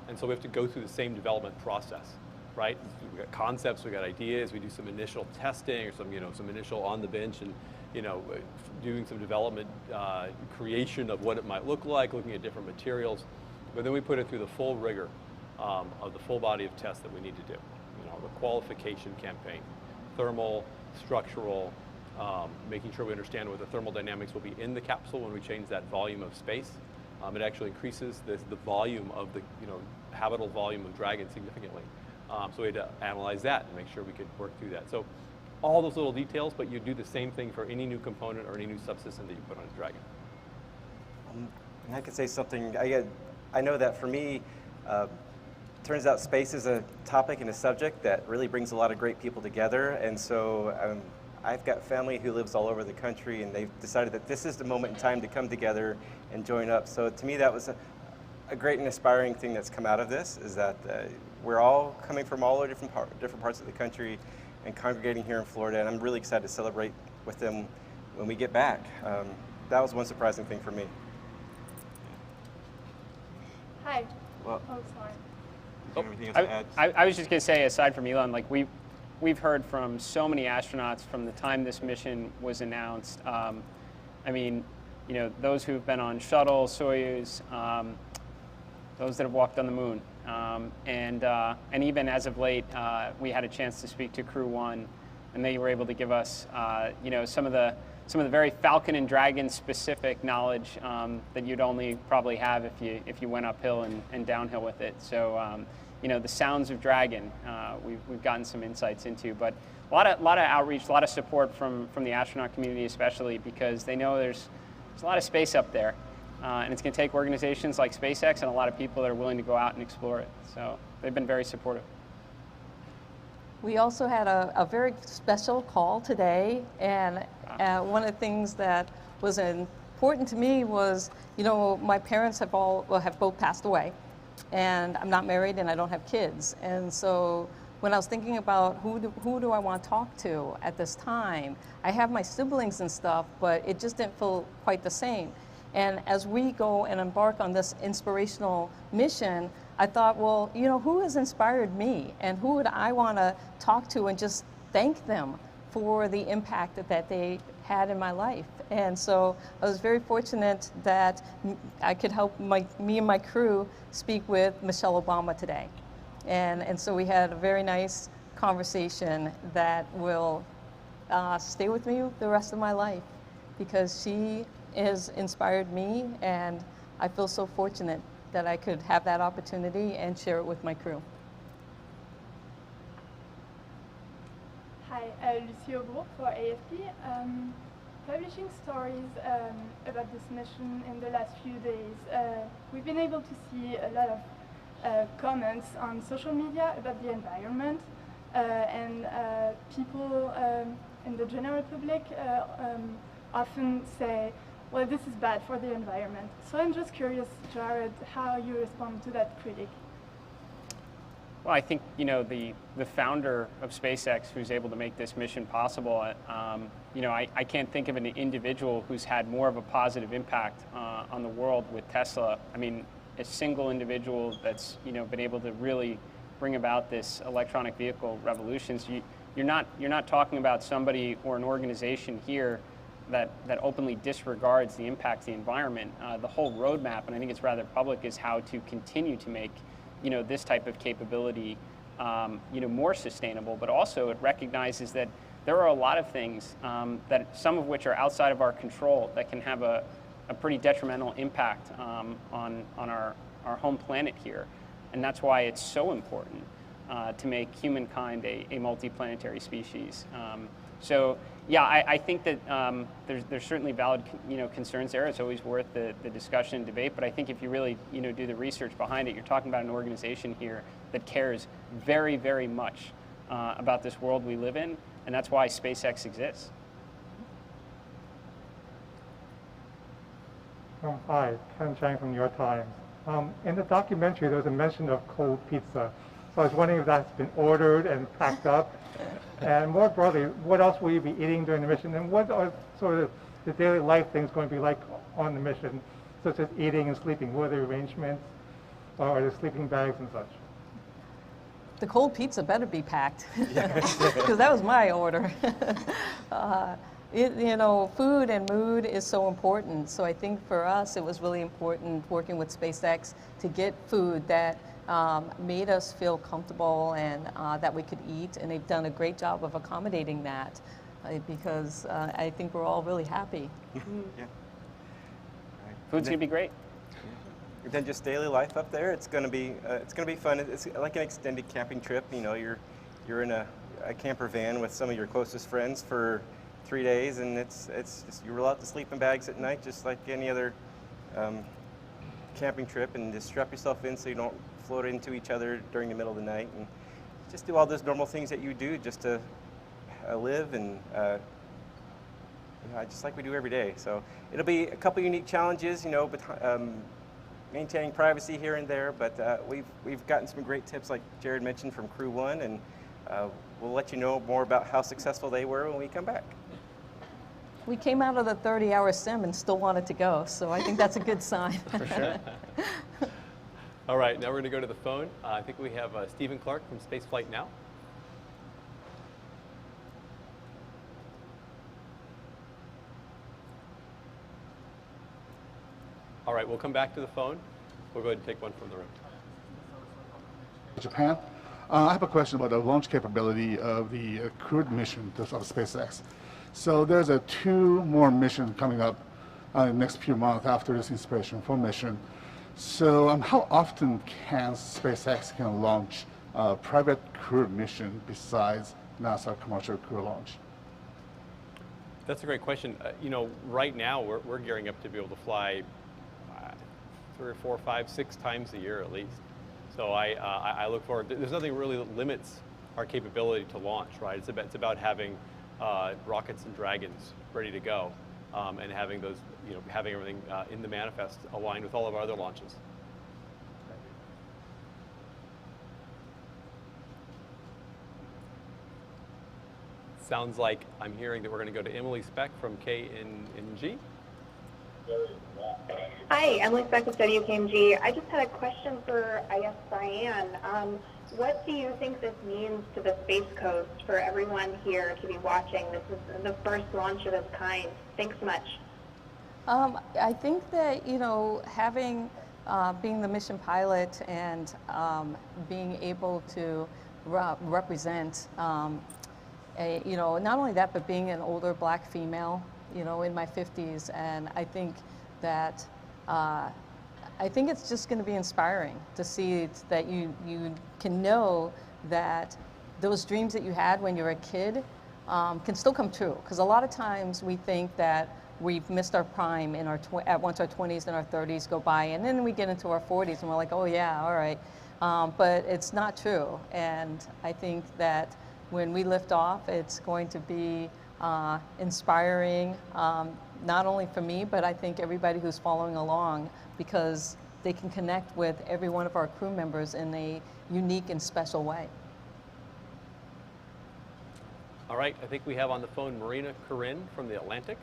and so we have to go through the same development process, right? We got concepts, we got ideas, we do some initial testing or some initial on the bench and doing some development, creation of what it might look like, looking at different materials, but then we put it through the full rigor of the full body of tests that we need to do. The qualification campaign, thermal, structural, making sure we understand what the thermal dynamics will be in the capsule when we change that volume of space. It actually increases the volume of the habitable volume of Dragon significantly. So we had to analyze that and make sure we could work through that. So all those little details, but you do the same thing for any new component or any new subsystem that you put on Dragon. And I could say something. I know that for me, turns out space is a topic and a subject that really brings a lot of great people together. And so I've got family who lives all over the country, and they've decided that this is the moment in time to come together and join up. So to me, that was a great and aspiring thing that's come out of this, is that we're all coming from all over different parts of the country and congregating here in Florida. And I'm really excited to celebrate with them when we get back. That was one surprising thing for me. Hi. Well, oh, sorry. Anything else to add? I was just going to say, aside from Elon, like we've heard from so many astronauts from the time this mission was announced. I mean, those who've been on shuttle, Soyuz, those that have walked on the moon, and even as of late, we had a chance to speak to Crew 1, and they were able to give us, some of the very Falcon and Dragon specific knowledge that you'd only probably have if you went uphill and downhill with it. So. The sounds of Dragon, we've gotten some insights into, but a lot of outreach, a lot of support from the astronaut community, especially because they know there's a lot of space up there, and it's going to take organizations like SpaceX and a lot of people that are willing to go out and explore it. So they've been very supportive. We also had a very special call today, and one of the things that was important to me was, my parents have both passed away. And I'm not married and I don't have kids. And so when I was thinking about who do I want to talk to at this time, I have my siblings and stuff, but it just didn't feel quite the same. And as we go and embark on this inspirational mission, I thought, well, who has inspired me and who would I want to talk to and just thank them for the impact that they had in my life. And so I was very fortunate that I could help me and my crew speak with Michelle Obama today. And so we had a very nice conversation that will stay with me the rest of my life, because she has inspired me, and I feel so fortunate that I could have that opportunity and share it with my crew. Hi, Lucie Aubreau for AFP. Publishing stories about this mission in the last few days, we've been able to see a lot of comments on social media about the environment, and people in the general public often say, well, this is bad for the environment. So I'm just curious, Jared, how you respond to that critic. Well, I think, the founder of SpaceX who's able to make this mission possible, I can't think of an individual who's had more of a positive impact on the world with Tesla. I mean, a single individual that's, been able to really bring about this electronic vehicle revolution. So you're not talking about somebody or an organization here that openly disregards the impact of the environment. The whole roadmap, and I think it's rather public, is how to continue to make this type of capability, more sustainable, but also it recognizes that there are a lot of things that some of which are outside of our control that can have a pretty detrimental impact on our home planet here. And that's why it's so important to make humankind a multi-planetary species. So yeah, I think that there's certainly valid concerns there. It's always worth the discussion and debate. But I think if you really do the research behind it, you're talking about an organization here that cares very, very much about this world we live in, and that's why SpaceX exists. Hi, Ken Chang from New York Times. In the documentary, there was a mention of cold pizza. So I was wondering if that's been ordered and packed up. And more broadly, what else will you be eating during the mission? And what are sort of the daily life things going to be like on the mission, such as eating and sleeping? What are the arrangements? Or the sleeping bags and such? The cold pizza better be packed, because that was my order. You know, food and mood is so important. So I think for us, it was really important working with SpaceX to get food that made us feel comfortable and that we could eat. And they've done a great job of accommodating that because I think we're all really happy. Yeah. Food's gonna be great. Then just daily life up there, it's gonna be fun. It's like an extended camping trip. You know, you're in a camper van with some of your closest friends for 3 days, and it's just, you roll out the sleeping bags at night, just like any other camping trip, and just strap yourself in so you don't float into each other during the middle of the night, and just do all those normal things that you do just to live and. You know, just like we do every day. So it'll be a couple unique challenges, you know, but maintaining privacy here and there, but we've gotten some great tips like Jared mentioned from Crew 1, and we'll let you know more about how successful they were when we come back. We came out of the 30-hour sim and still wanted to go, so I think that's a good sign. For sure. All right, now we're going to go to the phone. I think we have Stephen Clark from Spaceflight Now. All right, we'll come back to the phone. We'll go ahead and take one from the room. Japan. I have a question about the launch capability of the crewed mission of SpaceX. So there's 2 more missions coming up in the next few months after this Inspiration4 mission. So how often can SpaceX launch a private crewed mission besides NASA commercial crew launch? That's a great question. You know, right now we're gearing up to be able to fly 3 or 4, 5, 6 times a year at least. So I look forward. There's nothing really that limits our capability to launch, right? It's about having rockets and Dragons ready to go, and having those, you know, having everything in the manifest aligned with all of our other launches. Sounds like I'm hearing that we're going to go to Emily Speck from KNNG. Hi, Emily Speck with WKMG. I just had a question for, I guess, Diane. What do you think this means to the Space Coast for everyone here to be watching? This is the first launch of its kind. Thanks so much. I think that, you know, having, being the mission pilot and being able to represent, you know, not only that, but being an older Black female, you know, in my 50s, and I think that I think it's just going to be inspiring to see that you can know that those dreams that you had when you were a kid can still come true. Because a lot of times we think that we've missed our prime in our once our 20s and our 30s go by, and then we get into our 40s and we're like, oh yeah, all right. But it's not true, and I think that when we lift off, it's going to be inspiring, not only for me, but I think everybody who's following along, because they can connect with every one of our crew members in a unique and special way. All right, I think we have on the phone Marina Corinne from the Atlantic.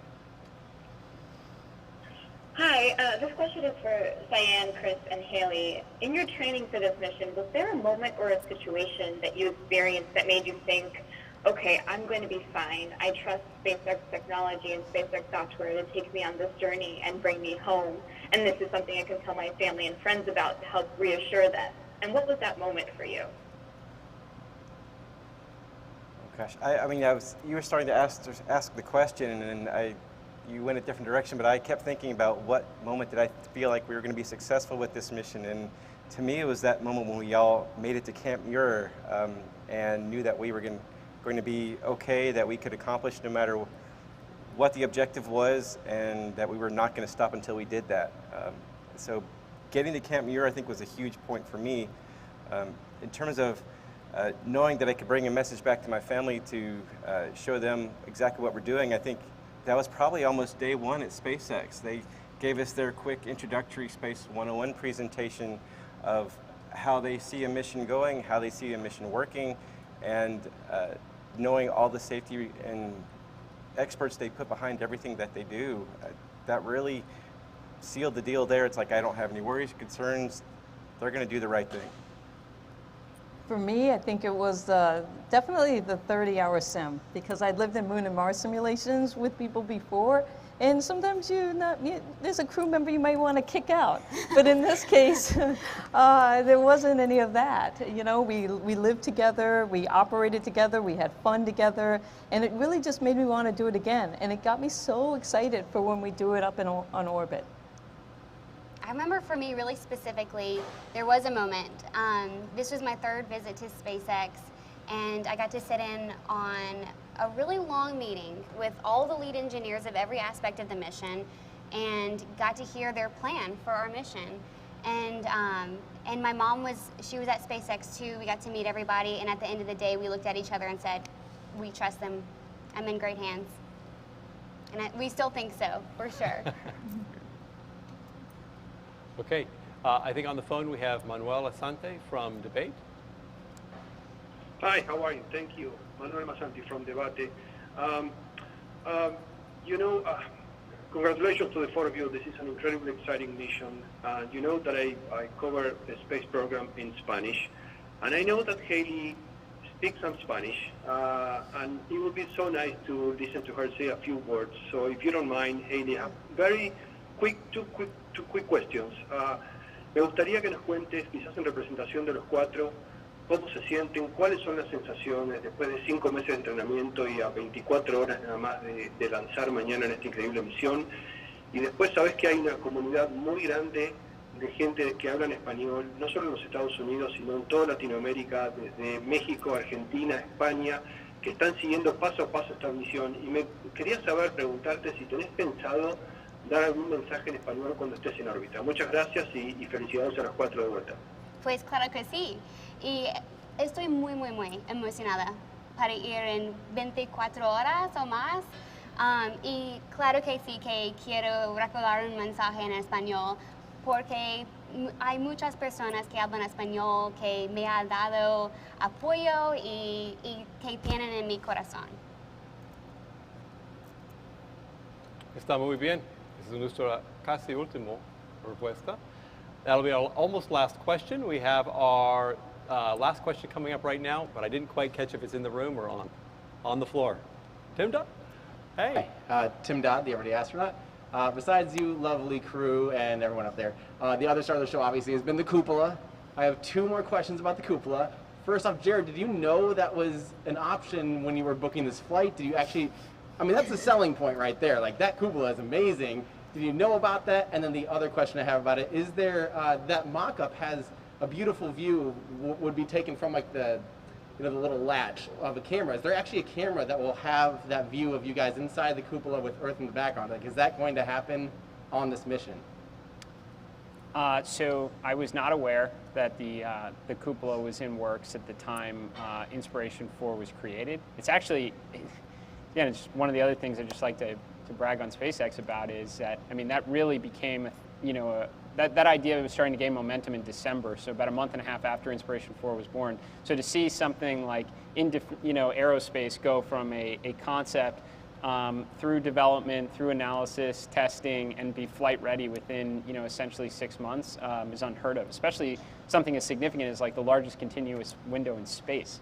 Hi, this question is for Cyan, Chris, and Haley. In your training for this mission, was there a moment or a situation that you experienced that made you think, okay, I'm going to be fine. I trust SpaceX technology and SpaceX software to take me on this journey and bring me home. And this is something I can tell my family and friends about to help reassure them. And what was that moment for you? Oh gosh, I mean, you were starting to ask the question, and you went a different direction, but I kept thinking about what moment did I feel like we were going to be successful with this mission. And to me, it was that moment when we all made it to Camp Muir and knew that we were going to be okay, that we could accomplish no matter what the objective was, and that we were not going to stop until we did that. So getting to Camp Muir, I think, was a huge point for me. In terms of knowing that I could bring a message back to my family to show them exactly what we're doing, I think that was probably almost day one at SpaceX. They gave us their quick introductory Space 101 presentation of how they see a mission going, how they see a mission working, and knowing all the safety and experts they put behind everything that they do. That really sealed the deal there. It's like, I don't have any worries, concerns. They're going to do the right thing. For me, I think it was definitely the 30-hour sim, because I'd lived in Moon and Mars simulations with people before, and sometimes there's a crew member you might want to kick out. But in this case, there wasn't any of that. You know, we lived together, we operated together, we had fun together, and it really just made me want to do it again. And it got me so excited for when we do it up on orbit. I remember for me really specifically, there was a moment. This was my 3rd visit to SpaceX, and I got to sit in on a really long meeting with all the lead engineers of every aspect of the mission, and got to hear their plan for our mission. And my mom she was at SpaceX too. We got to meet everybody, and at the end of the day, we looked at each other and said, "We trust them. I'm in great hands." And we still think so, for sure. Okay, I think on the phone we have Manuel Asante from Debate. Hi, how are you? Thank you. Manuel Asante from Debate. Congratulations to the 4 of you. This is an incredibly exciting mission. You know that I cover the space program in Spanish, and I know that Haley speaks some Spanish, and it would be so nice to listen to her say a few words. So if you don't mind, Haley, I have two quick questions. Me gustaría que nos cuentes, quizás en representación de los 4, cómo se sienten, cuáles son las sensaciones después de 5 meses de entrenamiento y a 24 horas nada más de lanzar mañana en esta increíble misión. Y después sabes que hay una comunidad muy grande de gente que habla en español, no solo en los Estados Unidos, sino en toda Latinoamérica, desde México, Argentina, España, que están siguiendo paso a paso esta misión. Y me quería preguntarte si tenés pensado dar algún mensaje en español cuando estés en órbita. Muchas gracias y felicidades a los 4 de vuelta. Pues claro que sí. Y estoy muy, muy, muy emocionada para ir en 24 horas o más. Y claro que sí que quiero recordar un mensaje en español, porque hay muchas personas que hablan español que me han dado apoyo y que tienen en mi corazón. Está muy bien. This is nuestra casi última respuesta. That'll be our almost last question. We have our last question coming up right now, but I didn't quite catch if it's in the room or on the floor. Tim Dodd? Hey. Hi, Tim Dodd, the Everyday Astronaut. Besides you, lovely crew, and everyone up there, the other star of the show obviously has been the cupola. I have 2 more questions about the cupola. First off, Jared, did you know that was an option when you were booking this flight? Did you actually, I mean, that's the selling point right there. Like, that cupola is amazing. Did you know about that? And then the other question I have about it, is there, that mock-up has a beautiful view, would be taken from like the little latch of a camera. Is there actually a camera that will have that view of you guys inside the cupola with Earth in the background? Like, is that going to happen on this mission? So I was not aware that the cupola was in works at the time Inspiration4 was created. It's actually, yeah, it's one of the other things I just like to brag on SpaceX about is that, I mean, that really became, that idea was starting to gain momentum in December, so about a month and a half after Inspiration4 was born. So to see something like aerospace go from a concept through development, through analysis, testing, and be flight ready within essentially 6 months is unheard of, especially something as significant as like the largest continuous window in space.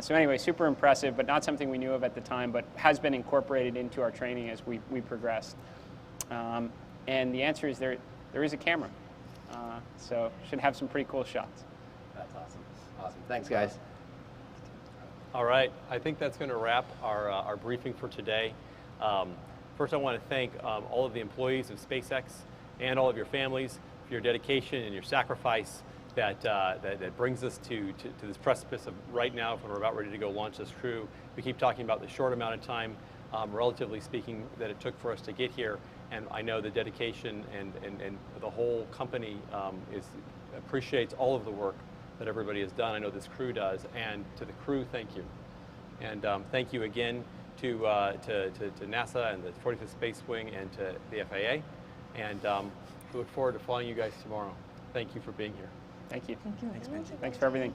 So anyway, super impressive, but not something we knew of at the time, but has been incorporated into our training as we progressed. And the answer is there is a camera. So should have some pretty cool shots. That's awesome. Awesome. Thanks, guys. All right, I think that's going to wrap our briefing for today. First, I want to thank all of the employees of SpaceX and all of your families for your dedication and your sacrifice that brings us to this precipice of right now when we're about ready to go launch this crew. We keep talking about the short amount of time, relatively speaking, that it took for us to get here. And I know the dedication and the whole company appreciates all of the work that everybody has done. I know this crew does. And to the crew, thank you. And thank you again to NASA and the 45th Space Wing and to the FAA. And we look forward to following you guys tomorrow. Thank you for being here. Thank you. Thank you. Thanks for everything.